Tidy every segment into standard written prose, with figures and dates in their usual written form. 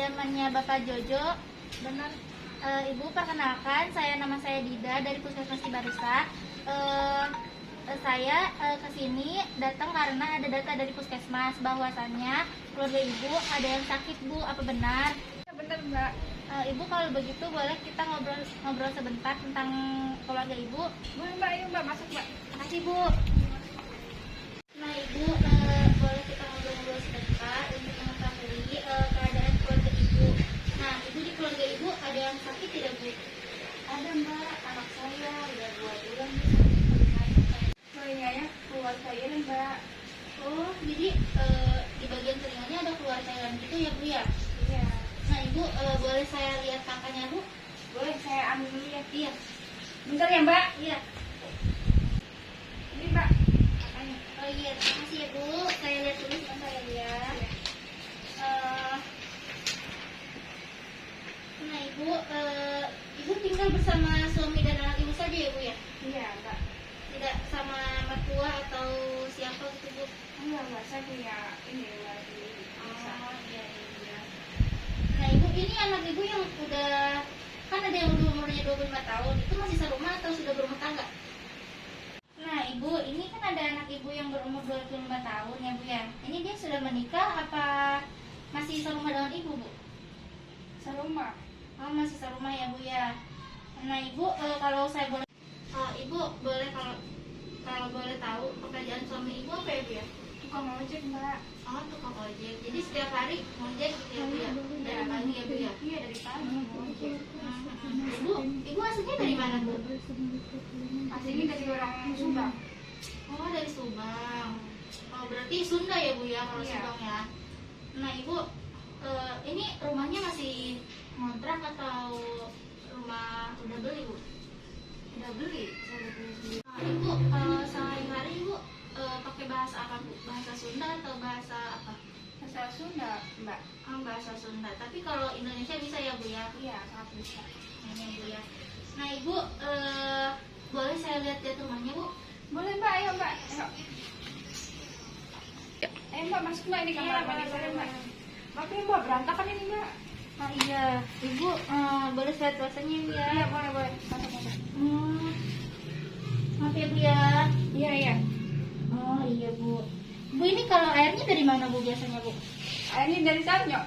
kediamannya Bapak Jojo. Benar. Ibu, perkenalkan, nama saya Dida dari Puskesmas Cibarusah. Saya kesini datang karena ada data dari Puskesmas bahwasannya keluarga Ibu ada yang sakit, Bu. Apa benar? Ya, benar, Mbak. Ibu, kalau begitu boleh kita ngobrol sebentar tentang keluarga Ibu? Boleh, Mbak. Ayo, Mbak, masuk, Mbak. Makasih, Bu. Nah, Ibu, boleh kita ngobrol sebentar untuk mengetahui keadaan keluarga Ibu. Nah, Ibu, di keluarga Ibu ada yang sakit tidak, Bu? Ada, Mbak. Anak saya udah 2 bulan. Oh iya ya, keluar saya nih, Mbak. Oh, jadi di bagian telinganya ada keluar cairan gitu ya, Bu ya? Iya. Nah, Ibu, boleh saya lihat kakaknya, Bu? Boleh saya ambil dulu ya? Iya. Bentar ya, Mbak. Iya. Ini, Mbak. Kakaknya. Oh iya, terima kasih ya, Bu. Saya lihat dulu sebentar ya, Bu ya. Nah, Ibu tinggal bersama suami dan anak Ibu saja ya, Bu ya? Iya, Mbak. Tidak sama mertua atau siapa gitu, Bu? Enggak, Mbak. Saya punya ini lagi. Oh, iya, iya. Nah, Ibu, ini anak Ibu yang udah, kan ada yang udah umurnya 25 tahun, itu masih serumah atau sudah berumah tangga? Nah, Ibu, ini kan ada anak Ibu yang berumur 25 tahun ya, Bu ya. Ini dia sudah menikah apa masih serumah dengan Ibu, Bu? Serumah. Oh, masih serumah ya, Bu ya. Nah, Ibu, kalau saya boleh, Ibu boleh kalau boleh tahu pekerjaan suami Ibu apa ya, Bu ya? Tukang ojek, Mbak. Oh, tukang ojek. Jadi setiap hari ngojek gitu ya, Bu ya? Dari pagi ya, Bu ya? Iya, dari pagi. Ibu aslinya dari mana, Bu? Aslinya dari orang Subang. Oh, dari Subang. Oh, berarti Sunda ya, Bu ya, kalau Iya. Subang ya. Nah, Ibu, ini rumahnya masih ngontrak atau rumah udah beli, Bu? Udah beli. Saya udah beli sendiri. Nah, Ibu, sehari-hari Ibu pakai bahasa apa, Bu? Bahasa Sunda atau bahasa apa? Bahasa Sunda, Mbak. Bahasa Sunda. Tapi kalau Indonesia bisa ya, Bu ya? Iya, sangat bisa. Ini, Bu ya. Nah, Ibu, boleh saya lihat rumahnya, Bu? Boleh, Mbak. Ayo, Mbak. Ayo. Ayo, Mbak, masuk, Mbak. Ini kamar mandi saya, Mbak. Maaf ya, Mbak, berantakan ini, Mbak. Ah, iya, Ibu, boleh saya lihat rasanya, Bu ya? Iya, boleh, boleh. Masuk. Maaf ya, Bu ya. Iya, iya. Oh iya, Bu. Bu, ini kalau airnya dari mana, Bu, biasanya, Bu? Ini dari Sanyo.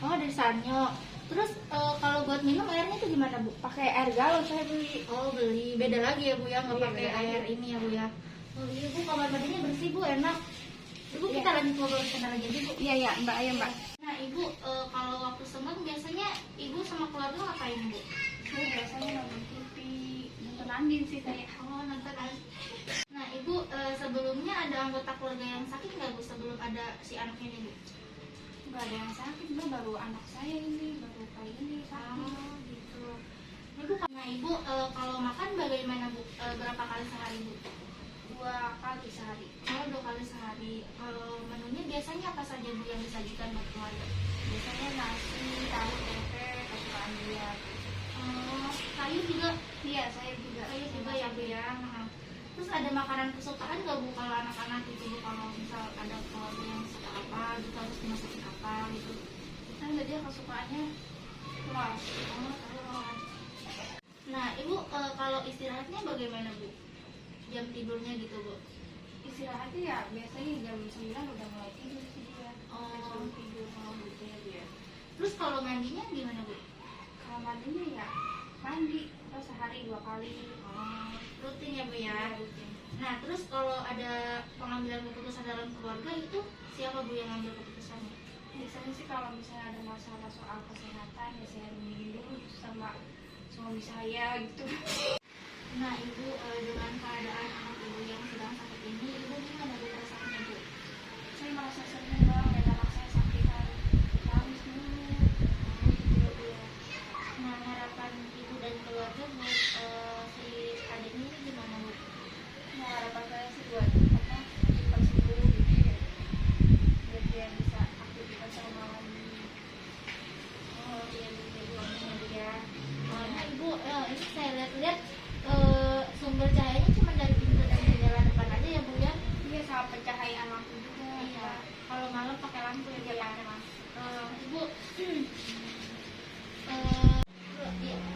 Oh, dari Sanyo. Terus kalau buat minum airnya itu gimana, Bu? Pakai air galon saya beli. Oh, beli. Beda lagi ya, Bu ya, nggak Iya, pakai beda air lagi. ini ya, Bu ya. Oh iya, Bu, kamar mandinya bersih, Bu, enak. Ibu, Iya. kita lanjut ngobrol sebentar lagi aja, Bu. Iya, iya, Mbak. Ayo, Mbak. Nah, Ibu, kalau waktu senggang biasanya Ibu sama keluarga ngapain, Bu? Saya biasanya nonton TV, nonton Andin sih saya. Oh, nonton aja. Nah, Ibu, sebelumnya ada anggota keluarga yang sakit nggak, Bu, sebelum ada si anaknya ini, Bu? Nggak ada yang sakit, Mbak. Baru anak saya ini, baru kali ini sakit. Oh, gitu. Ibu, nah, Ibu, kalau makan bagaimana, Bu? Berapa kali sehari, Bu? 2 kali sehari. Oh, 2 kali sehari. Kalau menunya biasanya apa saja, Bu, yang disajikan buat keluarga? Biasanya nasi, tahu, tempe, kesukaan dia. Oh, sayur juga? Iya, saya juga. Sayur juga ya, Bu ya. Nah, terus ada makanan kesukaan nggak, Bu, kalau anak-anak gitu, Bu? Kalau misal ada keluarga yang suka apa gitu, harus dimasakin apa gitu? Kan dia kesukaannya telur. Oh, telur. Nah, Ibu, kalau istirahatnya bagaimana, Bu? Jam tidurnya gitu, Bu? Istirahatnya ya biasanya jam 9 udah mulai tidur sih dia. Oh. Disuruh tidur malam gitu ya dia. Terus kalau mandinya gimana, Bu? Kalau mandinya ya mandi terus sehari 2 kali. Oh, rutin ya, Bu ya? Ya, rutin. Nah, terus kalau ada pengambilan keputusan dalam keluarga itu siapa, Bu, yang ngambil keputusannya? Biasanya sih kalau misalnya ada masalah soal kesehatan ya saya hubungin dulu sama suami saya gitu. Nah, Ibu, dengan keadaan anak Ibu yang sedang sakit ini, Ibu gimana, Bu, perasaannya, Bu? Saya merasa senang banget lihat anak saya sakit kan. Nangis dulu. Gitu ya, Bu ya. Nah, harapan Ibu dan keluarga buat si adik ini gimana, Bu? Nah, harapan saya sih buat cepat sembuh gitu ya. Biar dia bisa aktivitas sama lagi. Oh iya, Bu, ya, Bu, amin ya, Bu ya. Nah, Ibu, ini saya lihat-lihat sumber cahayanya cuma dari pintu dan jendela depan aja ya, Bu ya? Iya, sama pencahayaan lampu juga. Iya. Kalau malam pakai lampu ya, Bu ya? Ibu,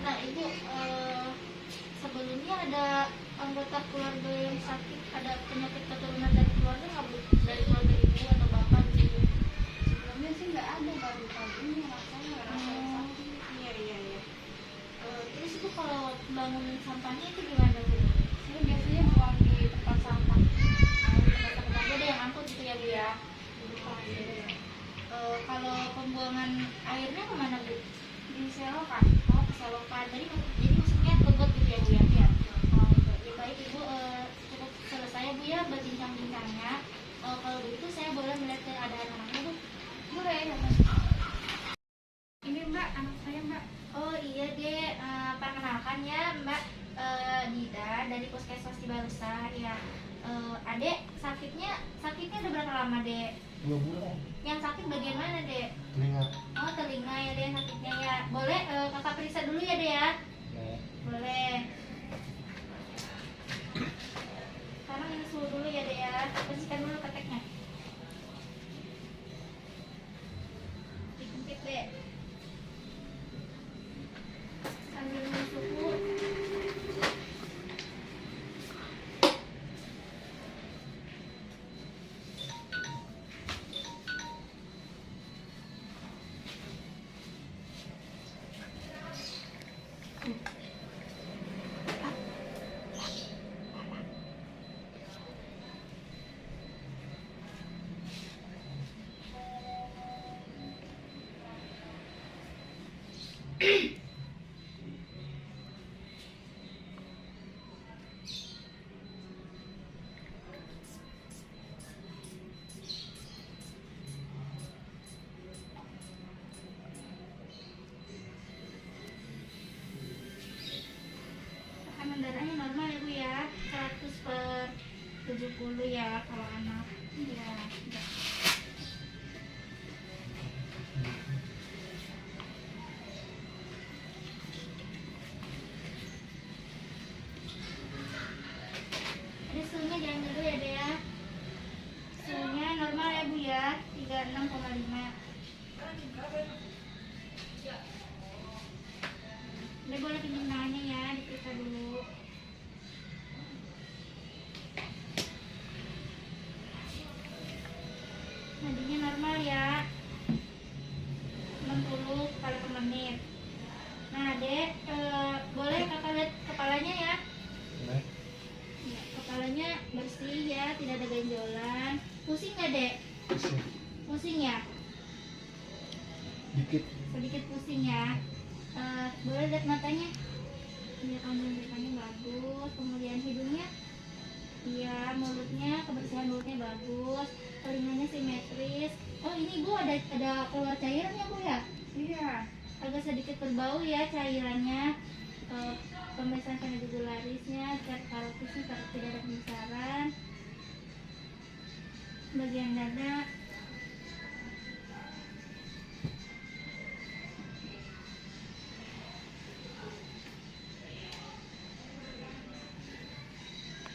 nah ibu, sebelumnya ada anggota keluarga yang sakit, ada penyakit keturunan dari keluarga nggak bu? Dari keluarga ibu atau bapak gitu? Sebelumnya sih nggak ada, baru kali ini rasanya ngerasain sakit. Iya iya iya. Terus ibu kalau bangun sampahnya itu gimana bu? Saya biasanya buang di tempat sampah. Teman-teman aja deh yang angkut gitu ya bu ya. Di depan gitu. Kalau pembuangan airnya kemana bu? Di selokan. Oh ke selokan. Jadi maksudnya ke got gitu ya bu ya? Iya. Oh, ya baik ibu, cukup selesai ya bu ya berbincang-bincangnya. Kalau begitu saya boleh melihat keadaan anaknya bu? Boleh ya, Mas? Ini Mbak, anak saya Mbak. Oh iya deh, perkenalkan ya Mbak Dida dari Puskesmas di Barusa ya. Adek sakitnya udah berapa lama dek? 2 bulan. Yang sakit bagian mana dek? Telinga. Oh telinga ya dek sakitnya ya. Boleh kakak periksa dulu ya dek ya? Ya. Boleh. Sekarang ini suhu dulu ya dek ya. Bersihkan dulu keteknya. Dikempit dek. Ambil dulu suhu. Tekanan darahnya normal ya bu ya, 100/70 ya kalau anak ya. Enggak. Ada suhunya jangan dulu ya deh ya. Suhunya normal ya bu ya, 36,5. Udah boleh pinjam tangannya ya, diperiksa dulu. Nadinya normal ya, 60 kali per menit. Nah dek, boleh kakak lihat kepalanya ya. Boleh. Ya, kepalanya bersih ya, tidak ada benjolan. Pusing nggak dek? Pusing. Pusing ya? Dikit. Sedikit pusing ya. Boleh lihat matanya? Iya, ambil depannya bagus. Kemudian hidungnya, iya, mulutnya, kebersihan mulutnya bagus. Telinganya simetris. Oh ini bu ada keluar cairan ya bu ya? Iya. Agak sedikit berbau ya cairannya. Pemeriksaan pendidularisnya, cek karotisnya, tidak ada pembesaran. Bagian dada.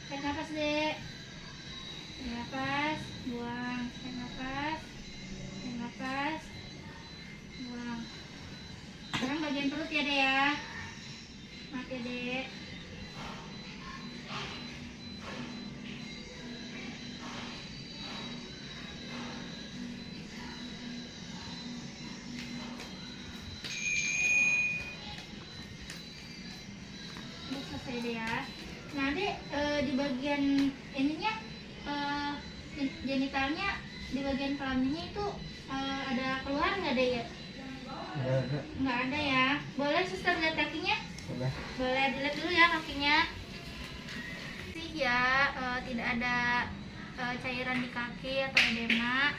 Tarik nafas dek. Tarik nafas, buang. Tarik nafas, tarik nafas, buang. Sekarang bagian perut ya dek ya. Maaf ya dek. Udah selesai deh ya. Nah dek, di bagian ininya, genitalnya, di bagian kelaminnya itu ada keluar nggak deh ya? Enggak ada. Nggak ada ya. Boleh suster lihat kakinya? Boleh. Boleh dilihat dulu ya kakinya. Sih ya, tidak ada cairan di kaki atau edema.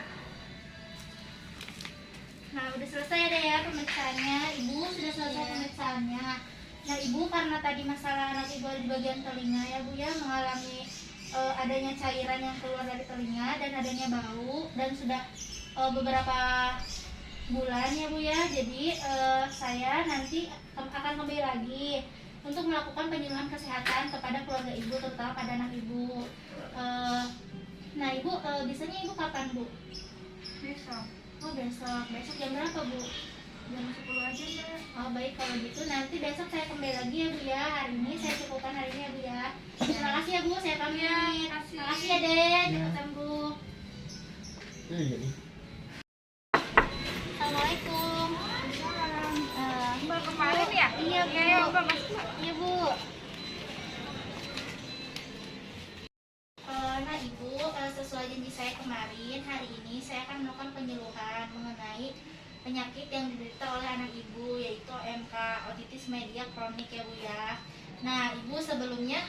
Nah udah selesai deh ya pemeriksaannya. Ibu sudah selesai pemeriksaannya. Nah ibu karena tadi masalah anak ibu ada di bagian telinga ya bu ya, mengalami adanya cairan yang keluar dari telinga dan adanya bau dan sudah beberapa bulan ya bu ya. Jadi saya nanti akan kembali lagi untuk melakukan penyuluhan kesehatan kepada keluarga ibu, terutama pada anak ibu. Nah ibu, biasanya ibu kapan bu? Besok. Oh besok, besok jam berapa Bu? Jam 10 aja Mbak. Oh baik, kalau gitu nanti besok saya kembali lagi ya Bu ya. Hari ini saya cukupkan hari ini ya Bu ya. Terima kasih ya Bu, saya pamit. Terima kasih ya Dek, cepat sembuh. Jadi. Assalamualaikum. Mbak kemarin ya? Iya Bu. Iya, Mbak masuk Mbak. Iya Bu. Nah Ibu, sesuai janji saya kemarin, hari ini saya akan melakukan penyuluhan mengenai penyakit yang diderita oleh anak Ibu, yaitu OMK, otitis media kronik ya Bu ya. Nah Ibu, sebelumnya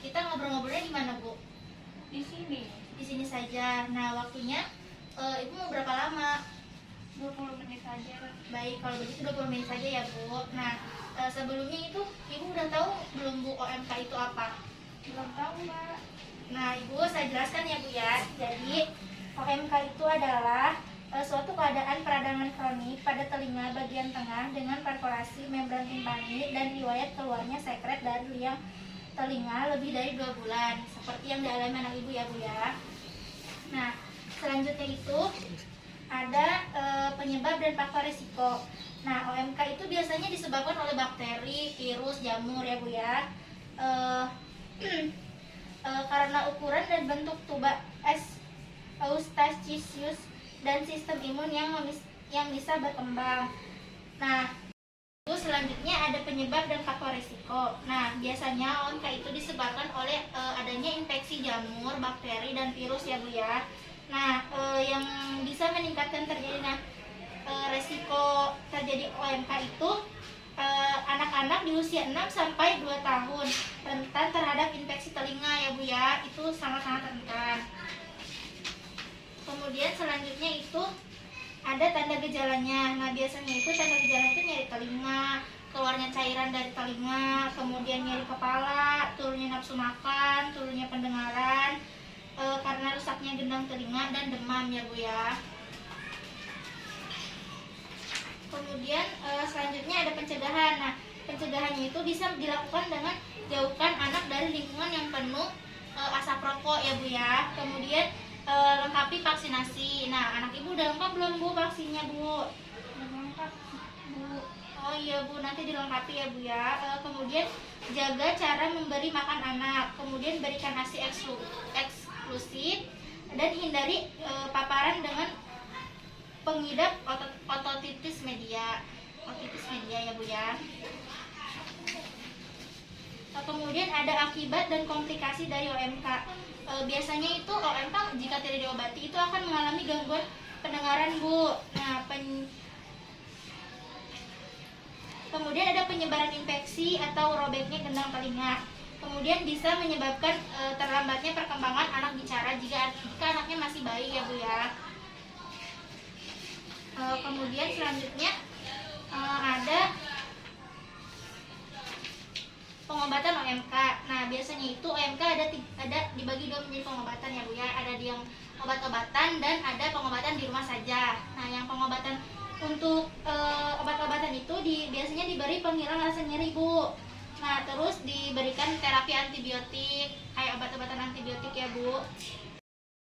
kita ngobrol-ngobrolnya di mana Bu? Di sini Di sini saja. Nah waktunya Ibu mau berapa lama? 20 menit saja. Baik, kalau begitu 20 menit saja ya Bu. Nah sebelumnya itu Ibu udah tahu belum Bu OMK itu apa? Belum tahu Mbak. Nah, Ibu saya jelaskan ya Bu ya. Jadi, OMK itu adalah suatu keadaan peradangan kronik pada telinga bagian tengah dengan perforasi membran timpani dan riwayat keluarnya sekret dari liang telinga lebih dari 2 bulan, seperti yang dialami anak Ibu ya Bu ya. Nah, selanjutnya itu ada penyebab dan faktor risiko. Nah, OMK itu biasanya disebabkan oleh bakteri, virus, jamur ya Bu ya. Karena ukuran dan bentuk tuba Eustachiosus dan sistem imun yang bisa berkembang. Nah, terus selanjutnya ada penyebab dan faktor risiko. Nah, biasanya OMK itu disebabkan oleh adanya infeksi jamur, bakteri, dan virus ya Bu ya. Nah, yang bisa meningkatkan terjadinya resiko terjadi OMK itu anak-anak di usia 6 sampai 2 tahun rentan terhadap infeksi telinga ya Bu ya, itu sangat-sangat rentan. Kemudian selanjutnya itu ada tanda gejalanya. Nah biasanya itu tanda gejalanya itu nyeri telinga, keluarnya cairan dari telinga, kemudian nyeri kepala, turunnya nafsu makan, turunnya pendengaran, karena rusaknya gendang telinga, dan demam ya Bu ya. Kemudian selanjutnya ada pencegahan. Nah, pencegahannya itu bisa dilakukan dengan jauhkan anak dari lingkungan yang penuh asap rokok ya Bu ya. Kemudian lengkapi vaksinasi. Nah, anak Ibu udah lengkap belum Bu vaksinnya Bu? Udah lengkap Bu. Oh iya Bu, nanti dilengkapi ya Bu ya. Kemudian jaga cara memberi makan anak. Kemudian berikan ASI eksklusif dan hindari paparan dengan pengidap otitis media ya Bu ya. Kemudian ada akibat dan komplikasi dari OMK. Biasanya itu OMK jika tidak diobati itu akan mengalami gangguan pendengaran Bu. Nah, kemudian ada penyebaran infeksi atau robeknya gendang telinga. Kemudian bisa menyebabkan terlambatnya perkembangan anak bicara jika anaknya masih bayi ya Bu ya. Kemudian selanjutnya ada pengobatan OMK. Nah biasanya itu OMK ada dibagi 2 menjadi pengobatan ya Bu ya. Ada yang obat-obatan dan ada pengobatan di rumah saja. Nah yang pengobatan untuk obat-obatan itu biasanya diberi penghilang rasa nyeri Bu. Nah terus diberikan terapi antibiotik, kayak obat-obatan antibiotik ya Bu.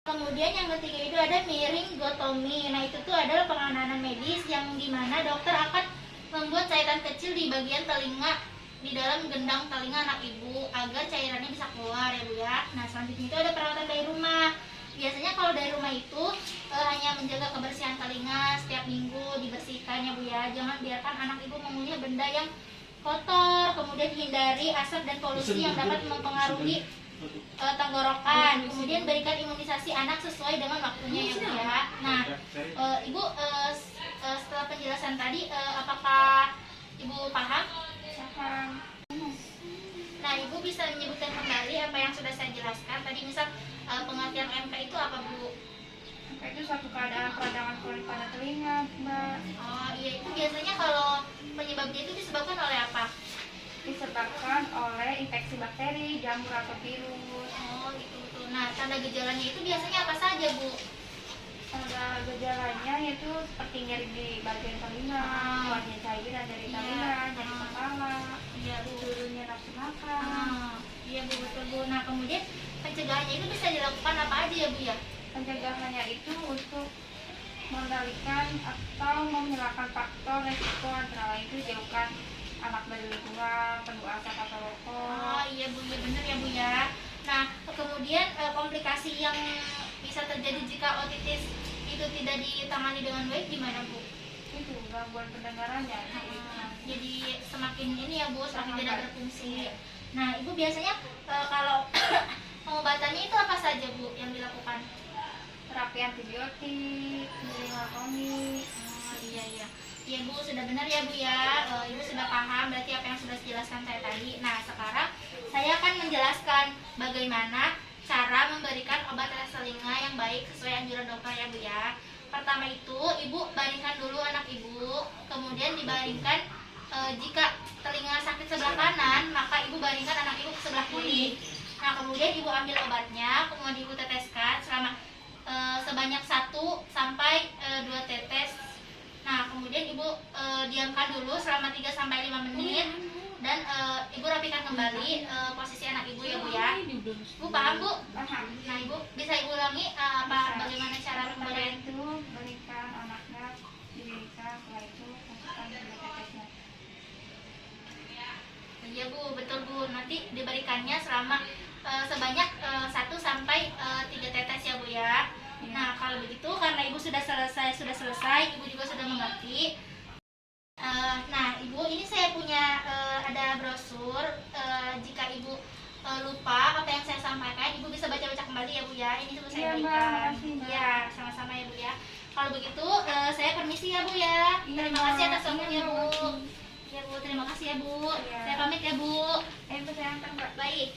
Kemudian yang ketiga itu ada miringotomi. Nah itu tuh adalah penanganan medis yang dimana dokter akan membuat cairan kecil di bagian telinga di dalam gendang telinga anak Ibu agar cairannya bisa keluar ya Bu ya. Nah selanjutnya itu ada perawatan dari rumah. Biasanya kalau dari rumah itu hanya menjaga kebersihan telinga setiap minggu, dibersihkan ya Bu ya. Jangan biarkan anak Ibu mengunyah benda yang kotor. Kemudian hindari asap dan polusi yang dapat mempengaruhi tenggorokan. Kemudian berikan imunisasi anak sesuai dengan waktunya ya Bu ya. Nah Ibu setelah penjelasan tadi apakah Ibu paham? Paham. Nah Ibu bisa menyebutkan kembali apa yang sudah saya jelaskan tadi, misal pengertian OMK itu apa Bu? OMK itu suatu keadaan peradangan kronik pada telinga Mbak. Oh iya, itu biasanya kalau penyebabnya itu disebabkan oleh apa? Disebabkan oleh infeksi bakteri, jamur atau virus. Oh gitu tuh. Nah tanda gejalanya itu biasanya apa saja Bu? Tanda gejalanya yaitu seperti nyeri di bagian telinga, keluarnya cairan dari telinga, nyeri kepala, turunnya nafsu makan. Iya Bu, betul Bu. Nah kemudian pencegahannya itu bisa dilakukan apa aja ya Bu ya? Pencegahannya itu untuk mengendalikan atau menghilangkan faktor resiko antara lain itu jauhkan anak dari lingkungan penuh asap atau rokok. Oh iya Bu, ya bener ya Bu ya. Nah, kemudian komplikasi yang bisa terjadi jika otitis itu tidak ditangani dengan baik gimana Bu? Itu gangguan pendengarannya. Jadi semakin ini ya Bu, semakin tidak berfungsi. Nah, Ibu biasanya kalau pengobatannya itu apa saja Bu yang dilakukan? Terapi antibiotik, melatonin. Oh iya iya. Iya Bu, sudah benar ya Bu ya. Ibu sudah paham berarti apa yang sudah dijelaskan saya tadi. Nah, sekarang saya akan menjelaskan bagaimana cara memberikan obat tetes telinga yang baik sesuai anjuran dokter ya Bu ya. Pertama itu, Ibu baringkan dulu anak Ibu, kemudian dibaringkan jika telinga sakit sebelah kanan, maka Ibu baringkan anak Ibu ke sebelah kiri. Nah, kemudian Ibu ambil obatnya, kemudian Ibu teteskan selama sebanyak 1 sampai 2 tetes. Nah, kemudian Ibu diamkan dulu selama 3 sampai 5 menit dan Ibu rapikan kembali posisi anak Ibu ya Bu ya. Bu paham Bu? Paham. Nah, Ibu bisa Ibu ulangi bagaimana cara pemberian? Itu berikan anaknya diberikan, setelah itu masukkan ke tetesnya. Iya Bu, betul Bu. Nanti diberikannya selama sebanyak 1 sampai 3 tetes ya Bu ya. Nah, kalau begitu karena Ibu sudah selesai, Ibu juga sudah mengerti. Nah, Ibu, ini saya punya ada brosur. Jika Ibu lupa apa yang saya sampaikan, Ibu bisa baca-baca kembali ya Bu ya. Ini sudah saya Iya, Mbak. berikan. Makasih, Mbak. Ya, sama-sama ya Bu ya. Kalau begitu saya permisi ya Bu ya. Iya, Terima Mbak. kasih atas waktunya Iya, Bu. Mbak. Ya Bu, terima kasih ya Bu. Iya. Saya pamit ya Bu. Saya antar Mbak. Baik.